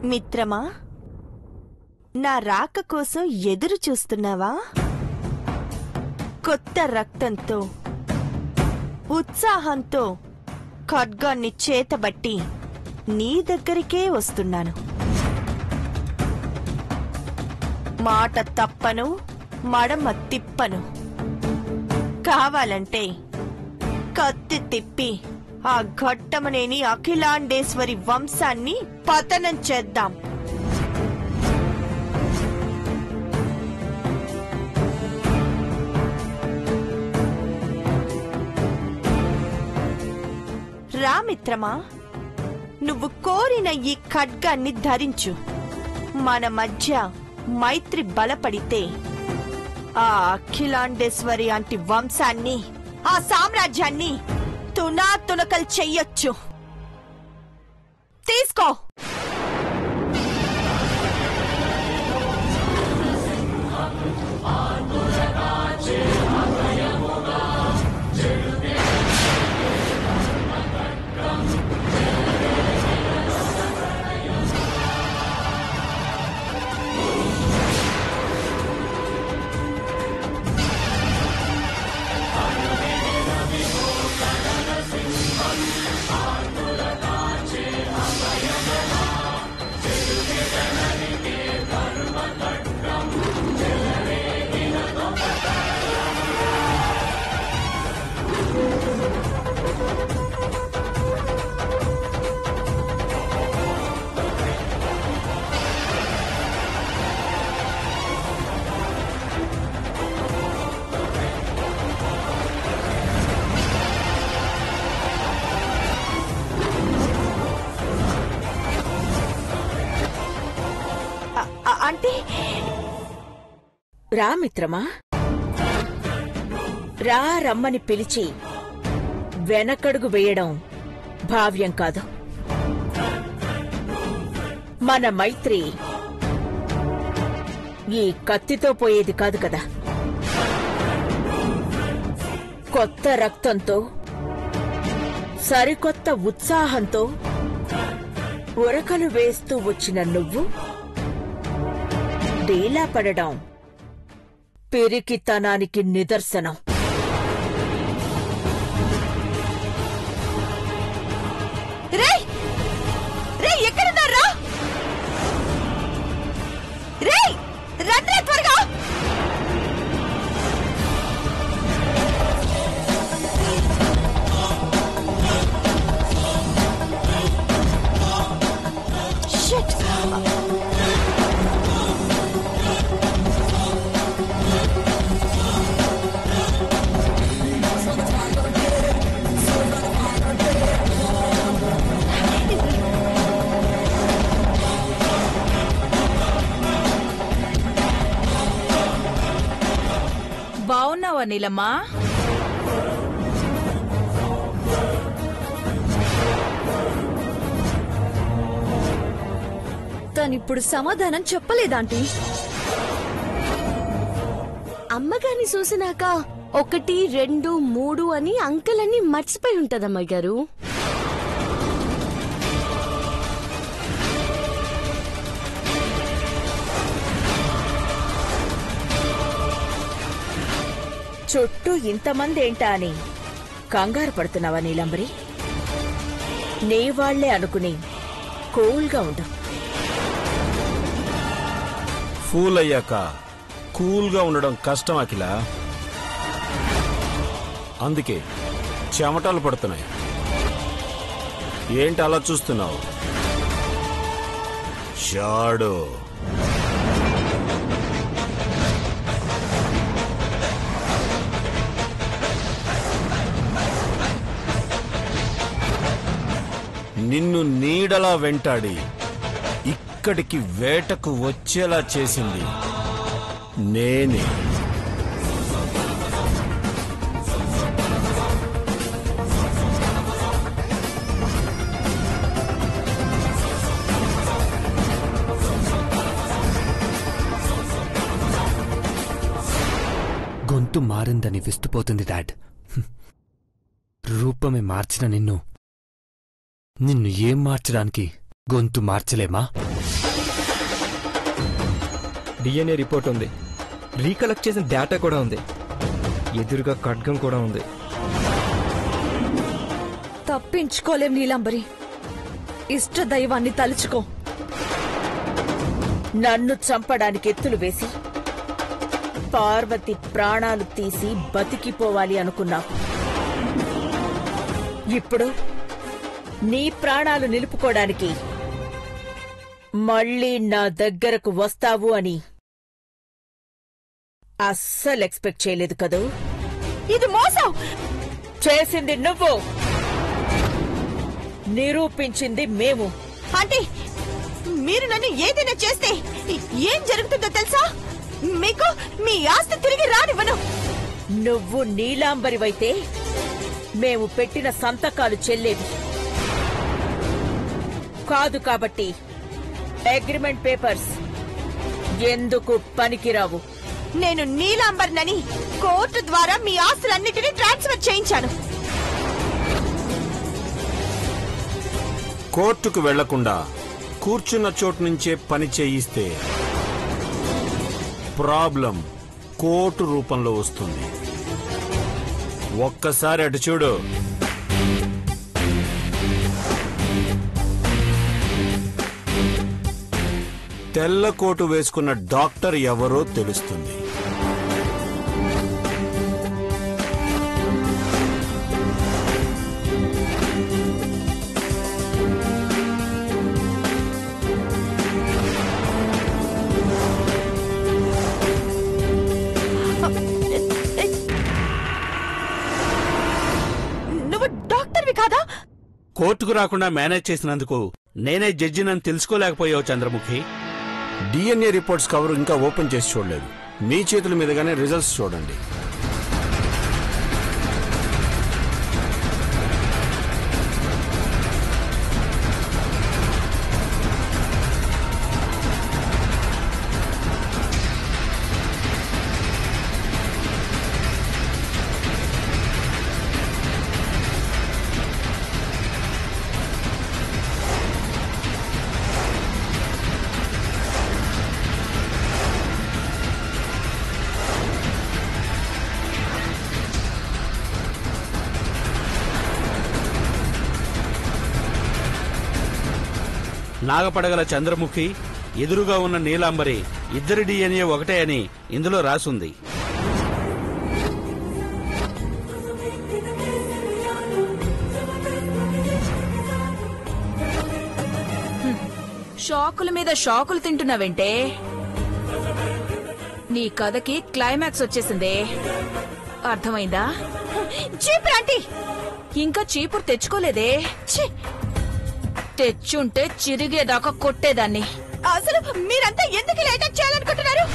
మిత్రమా, నా రాక కోసం ఎదురు చూస్తున్నావా? కొత్త రక్తంతో ఉత్సాహంతో ఖడ్గాన్ని చేతబట్టి నీ దగ్గరికే వస్తున్నాను. మాట తప్పను, మడమ తిప్పను. కావాలంటే కత్తి తిప్పి ఆ ఘట్టమనేని అఖిలాండేశ్వరి వంశాన్ని పతనం చేద్దాం. రామిత్రమా, నువ్వు కోరిన ఈ ఖడ్గాన్ని ధరించు. మన మధ్య మైత్రి బలపడితే ఆ అఖిలాండేశ్వరి అంటి వంశాన్ని, ఆ సామ్రాజ్యాన్ని తునాతునకలు చెయ్యొచ్చు. తీసుకో. అంటే రామిత్రమా, రా రమ్మని పిలిచి వెనకడుగు వేయడం భావ్యం కాదు. మన మైత్రి ఈ కత్తితో పోయేది కాదు కదా. కొత్త రక్తంతో, సరికొత్త ఉత్సాహంతో ఉరకలు వేస్తూ వచ్చిన నువ్వు డీలా పడడం పిరికితనానికి నిదర్శనం. ఎక్కడున్నారా? రండి త్వరగా. బాగున్నావా నీలమ్మా? తనిప్పుడు సమాధానం చెప్పలేదాంటీ. అమ్మగారిని చూసినాక 1, 2, 3 అని అంకెలన్నీ మర్చిపోయి ఉంటదమ్మాయి గారు. చుట్టూ ఇంతమంది ఏంటా అని కంగారు పడుతున్నావా నీలంబరి? నీ వాళ్లే అనుకుని కూల్గా ఉండు. ఫూల్ అయ్యాక కూల్గా ఉండడం కష్టం అఖిల. అందుకే చెమటలు పడుతున్నాయి. ఏంటి అలా చూస్తున్నావు? షాడు నిన్ను నీడలా వెంటాడి ఇక్కడికి వేటకు వచ్చేలా చేసింది నేనే. గొంతు మారిందని విస్తుపోతుంది డాడ్. రూపమే మార్చిన నిన్ను ఏం మార్చడానికి గొంతు మార్చలేమా? డిఎన్ఏ రిపోర్ట్ ఉంది, రీకలెక్ట్ చేసిన డేటా కూడా ఉంది, ఎదురుగా ఖడ్గం కూడా ఉంది. తప్పించుకోలేం నీలంబరి. ఇష్ట దైవాన్ని తలుచుకో. నన్ను చంపడానికి ఎత్తులు వేసి పార్వతి ప్రాణాలు తీసి బతికిపోవాలి అనుకున్నావు. ఇప్పుడు నీ ప్రాణాలు నిలుపుకోడానికి మళ్ళీ నా దగ్గరకు వస్తావు అని అస్సలు ఎక్స్పెక్ట్ చేయలేదు కదూ. ఇది మోసం. చేసింది నువ్వు, నిరూపించింది మేము. ఆంటీ, మీరు నన్ను ఏదైనా చేస్తే ఏం జరుగుతుందో తెలుసా? మీకు మీ ఆస్తి తిరిగి రానివ్వను. నువ్వు నీలాంబరివైతే మేము పెట్టిన సంతకాలు చెల్లేవి కాదు. కాబట్టి అగ్రిమెంట్ పేపర్స్ ఎందుకు పనికిరావు. నేను నీలాంబర్నని కోర్టు ద్వారా మీ ఆస్తులన్నిటినీ ట్రాన్స్ఫర్ చేయించాను. కోర్టుకు వెళ్లకుండా కూర్చున్న చోటు నుంచే పని చేయిస్తే ప్రాబ్లం కోర్టు రూపంలో వస్తుంది. ఒక్కసారి అటు చూడు. తెల్ల కోటు వేసుకున్న డాక్టర్ ఎవరో తెలుస్తుంది. నువ్వు డాక్టర్వి కాదా? కోర్టుకు రాకుండా మేనేజ్ చేసినందుకు నేనే జడ్జినని తెలుసుకోలేకపోయావు చంద్రముఖి. డిఎన్ఏ రిపోర్ట్స్ కవర్ ఇంకా ఓపెన్ చేసి చూడలేదు. మీ చేతుల మీదుగానే రిజల్ట్స్ చూడండి. నాగపడగల చంద్రముఖి, ఎదురుగా ఉన్న నీలాంబరి ఇద్దరి డిఎన్ఏ ఒకటే అని ఇందులో రాసుంది. షాకుల మీద షాకులు తింటున్నావంటే? నీ కథకి క్లైమాక్స్ వచ్చేసిందే, అర్థమైందా? చీపురు ఆంటీ, ఇంకా చీపురు తెచ్చుకోలేదే. తెచ్చుంటే చిరిగేదాకా కొట్టేదాన్ని. అసలు మీరంతా ఎందుకు ఇలా అటాక్ చేయాలనుకుంటున్నారు?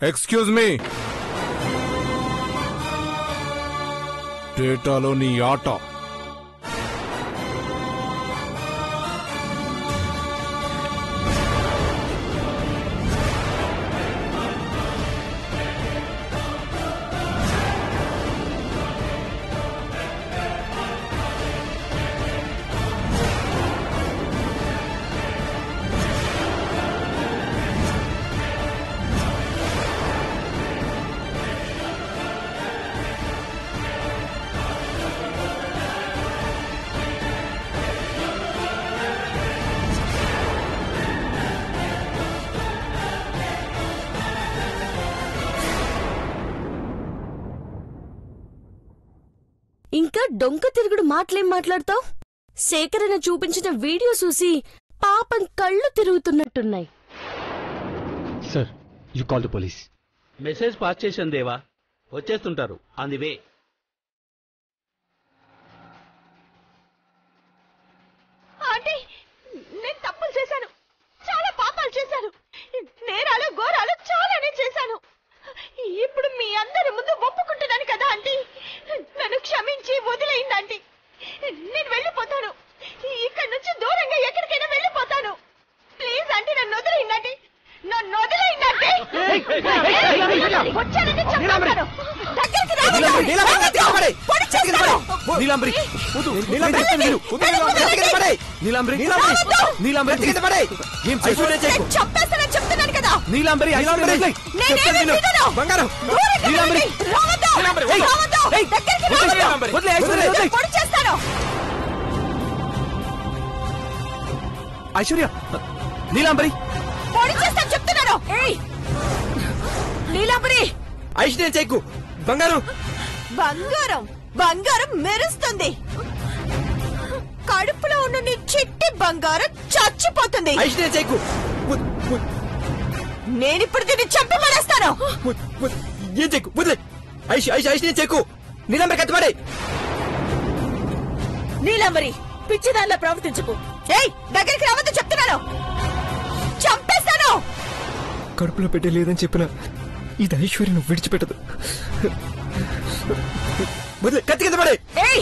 ఎక్స్క్యూజ్ మీ, డేటాలో నీ ఆట. ఇంకా డొంక తిరుగుడు మాటలేం మాట్లాడతావు? శేఖరన్న చూపించిన వీడియో చూసి పాపం కళ్ళు తిరుగుతున్నట్టున్నాయి. Sir, you call the police. Message pass చేశాను దేవా, వచ్చేస్తుంటారు. On the way. ఆంటీ, నేను తప్పులు చేశాను, చాలా పాపాలు చేశాను, నేరాలు ఘోరాలు చాలానే చేశాను. ఇప్పుడు మీ అందరి ముందు ఒప్పుకుంటున్నాను కదా ఆంటీ, నన్ను క్షమించి వదిలేయండి ఆంటీ. నేను వెళ్ళిపోతాను, ఇక్కడి నుంచి దూరంగా ఎక్కడికైనా వెళ్ళిపోతాను. ప్లీజ్ ఆంటీ, నన్ను వదిలేయండి ఆంటీ, నన్ను వదిలేయండి ఆంటీ. వచ్చానని చెప్తాను, దగ్గరికి చంపేస్తానని చెప్తున్నాను కదా. ఐశ్వర్య, నీలాంబరి పొడి చేస్తాను చెప్తున్నాను. నీలాంబరి, ఐశ్వర్య చెక్కు. బంగారం బంగారం బంగారం మెరుస్తుంది. కడుపులో ఉన్న నీ చిట్టి బంగారం చచ్చిపోతుంది. ఐశ్వర్య చెక్కు. నేనిప్పుడు దీన్ని చంపి మారేస్తాను. ఏం చెక్కు? వదిలే. ఐశ్వర్య చెక్కు. నీలాంబరి కట్టుబడే. నీలాంబరి, పిచ్చిదానిలా ప్రవర్తించుకు. ఏయ్, దగ్గరికి రావద్దు చెప్తున్నాను, చంపేస్తాను. కడుపులో పెట్టే లేదని చెప్పిన ఇది ఐశ్వర్యను విడిచిపెట్టదు. వదిలే, కత్తి కింద పడే. ఏయ్,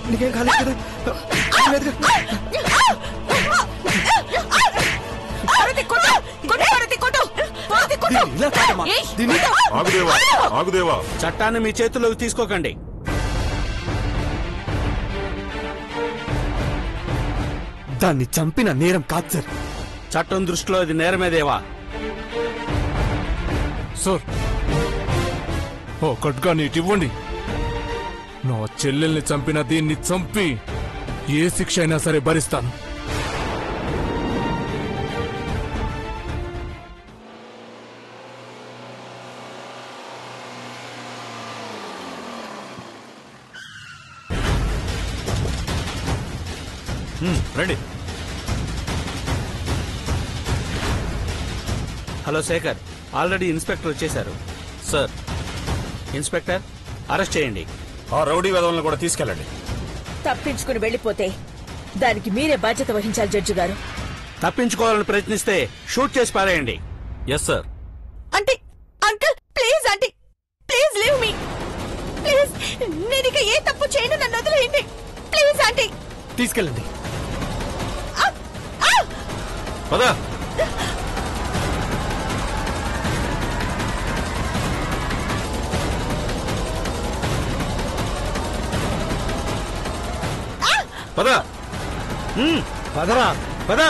నీకేం కాలేదు కదా? చట్టాన్ని మీ చేతుల్లోకి తీసుకోకండి. దాన్ని చంపిన నేరం కాదు సార్. చట్టం దృష్టిలో ఇది నేరమే దేవా. సార్, ఓ ఖడ్గా నీటివ్వండి. నా చెల్లెల్ని చంపిన దీన్ని చంపి ఏ శిక్ష అయినా సరే భరిస్తాను. రండి. హలో శేఖర్, ఆల్రెడీ ఇన్స్పెక్టర్ వచ్చేశారు. సార్, ఇన్స్పెక్టర్ అరెస్ట్ చేయండి. ఆ రౌడీ వెధవలను కూడా తీసుకెళ్ళండి. తప్పించుకుని వెళ్ళిపోతే దానికి మీరే బాధ్యత వహించాలి జడ్జి గారు. తప్పించుకోవాలని ప్రయత్నిస్తే షూట్ చేసి పారేయండి. Yes sir. Aunty, uncle, please aunty, please leave me, please. నేను ఇక ఏ తప్పు చేయను, నన్ను వదిలేయండి ప్లీజ్ ఆంటీ. తీసుకెళ్ళండి. పదా. పదా. పదరా, పదా,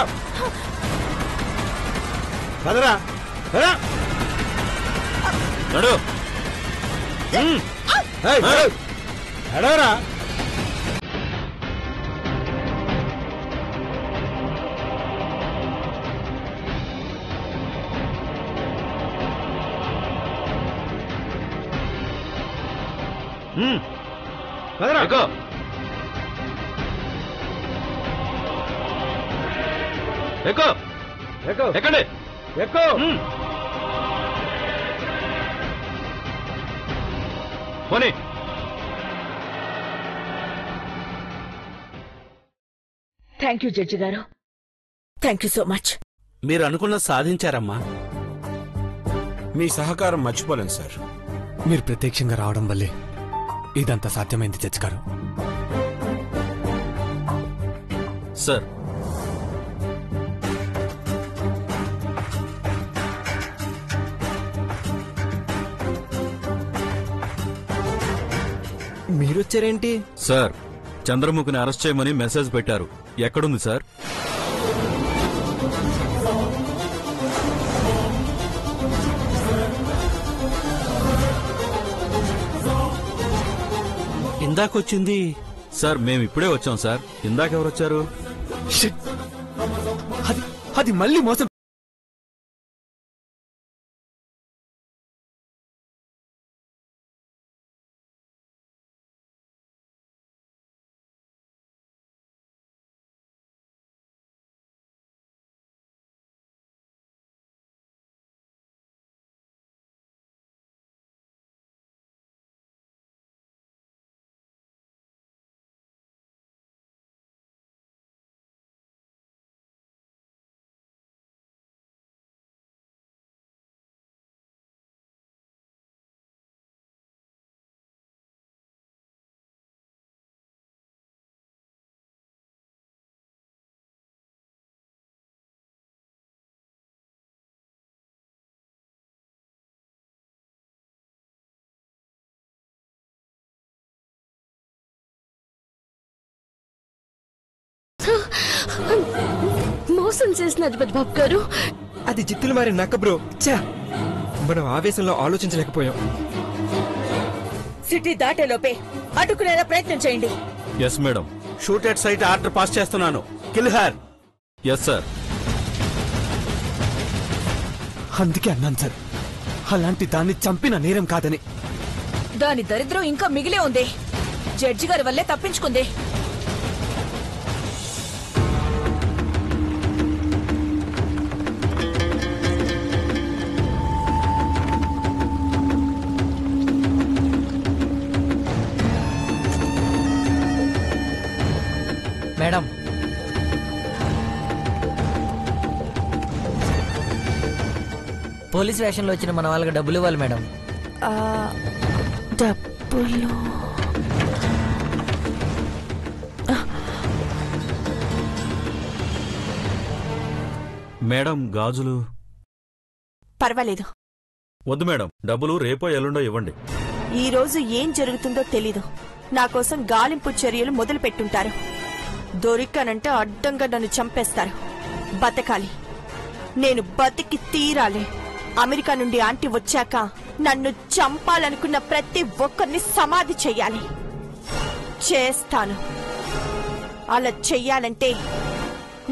పదరా, పదా. నడు. ఎడవరా. పదరా. ఎక్కు. ఎక్కండి. ఎక్కు. పోనీ. థ్యాంక్ యూ జడ్జి గారు, థ్యాంక్ యూ సో మచ్. మీరు అనుకున్నది సాధించారమ్మా. మీ సహకారం మర్చిపోలేను సార్. మీరు ప్రత్యక్షంగా రావడం వల్లే ఇదంతా సాధ్యమైంది జడ్జి గారు. సార్, మీరొచ్చారేంటి? సార్, చంద్రముఖిని అరెస్ట్ చేయమని మెసేజ్ పెట్టారు. ఎక్కడుంది సార్? ఇందాకొచ్చింది సార్, మేము ఇప్పుడే వచ్చాం సార్. ఇందాకెవరొచ్చారు? షిట్! అది మళ్ళీ మోసం. మోసం చేసిన అధిపతి బాబు గారు. అది జిత్తులు మారి నక్క బ్రో. చా, మనం ఆవేశంలో ఆలోచించలేకపోయాం. సిటీ దాటేలోపే అడ్డుకునేలా ప్రయత్నం చేయండి. Yes madam. Shoot at sight order pass చేస్తున్నాను. Kill her. Yes sir. అందుకే అన్నాను సార్, అలాంటి దాన్ని చంపిన నేరం కాదని. దాని దరిద్రం ఇంకా మిగిలే ఉంది. జడ్జి గారి వల్లే తప్పించుకుంది. మేడం, పోలీస్ వేషంలో వచ్చిన మన వాళ్ళకి డబ్బులు ఇవ్వాలి మేడం. డబ్బులు మేడం, గాజులు పర్వాలేదు. వద్దు మేడం, డబ్బులు రేపో ఎల్లుండో ఇవ్వండి. ఈ రోజు ఏం జరుగుతుందో తెలీదు. నా కోసం గాలింపు చర్యలు మొదలు పెట్టుంటారు. దొరికానంటే అడ్డంగా నన్ను చంపేస్తారు. బతకాలి, నేను బతికి తీరాలి. అమెరికా నుండి ఆంటీ వచ్చాక నన్ను చంపాలనుకున్న ప్రతి ఒక్కరిని సమాధి చెయ్యాలి. చేస్తాను. అలా చెయ్యాలంటే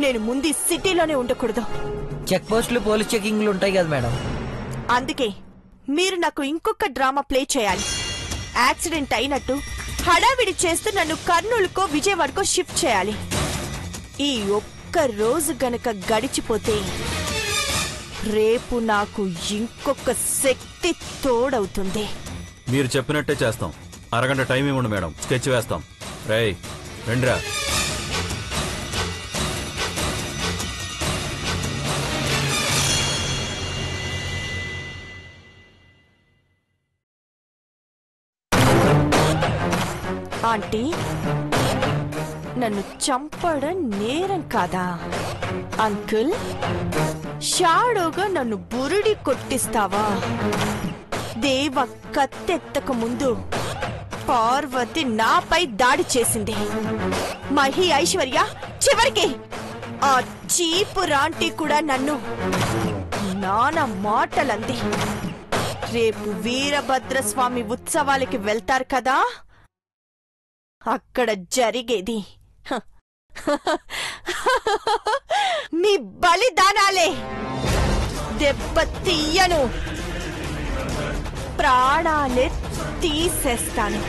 నేను ముందు సిటీలోనే ఉండకూడదు. చెక్ పోస్టులు, పోలీస్ చెకింగ్లు ఉంటాయి కదా మేడం. అందుకే మీరు నాకు ఇంకొక డ్రామా ప్లే చేయాలి. యాక్సిడెంట్ అయినట్టు హడావిడి చేస్తూ నన్ను కర్నూలుకో విజయవాడకో షిఫ్ట్ చేయాలి. ఈ ఒక్క రోజు గనక గడిచిపోతే రేపు నాకు ఇంకొక శక్తి తోడవుతుంది. మీరు చెప్పినట్టే చేస్తాం. అరగంట టైం ఇవ్వండి మేడం, స్కెచ్ వేస్తాం. రేయ్ రండిరా. ఆంటీ, నన్ను చంపడం నేరం కాదా? అంకుల్, షాడోగా నన్ను బురుడి కొట్టిస్తావా? దేవ కత్తెత్తక ముందు పార్వతి నాపై దాడి చేసింది. మహి, ఐశ్వర్య, చివరికి ఆ చీపు రాంటి కూడా నన్ను నానా మాటలంది. రేపు వీరభద్రస్వామి ఉత్సవాలకి వెళ్తారు కదా, అక్కడ జరిగేది మీ బలిదానాలే. దెబ్బ తీయను, ప్రాణాలే తీసేస్తాను.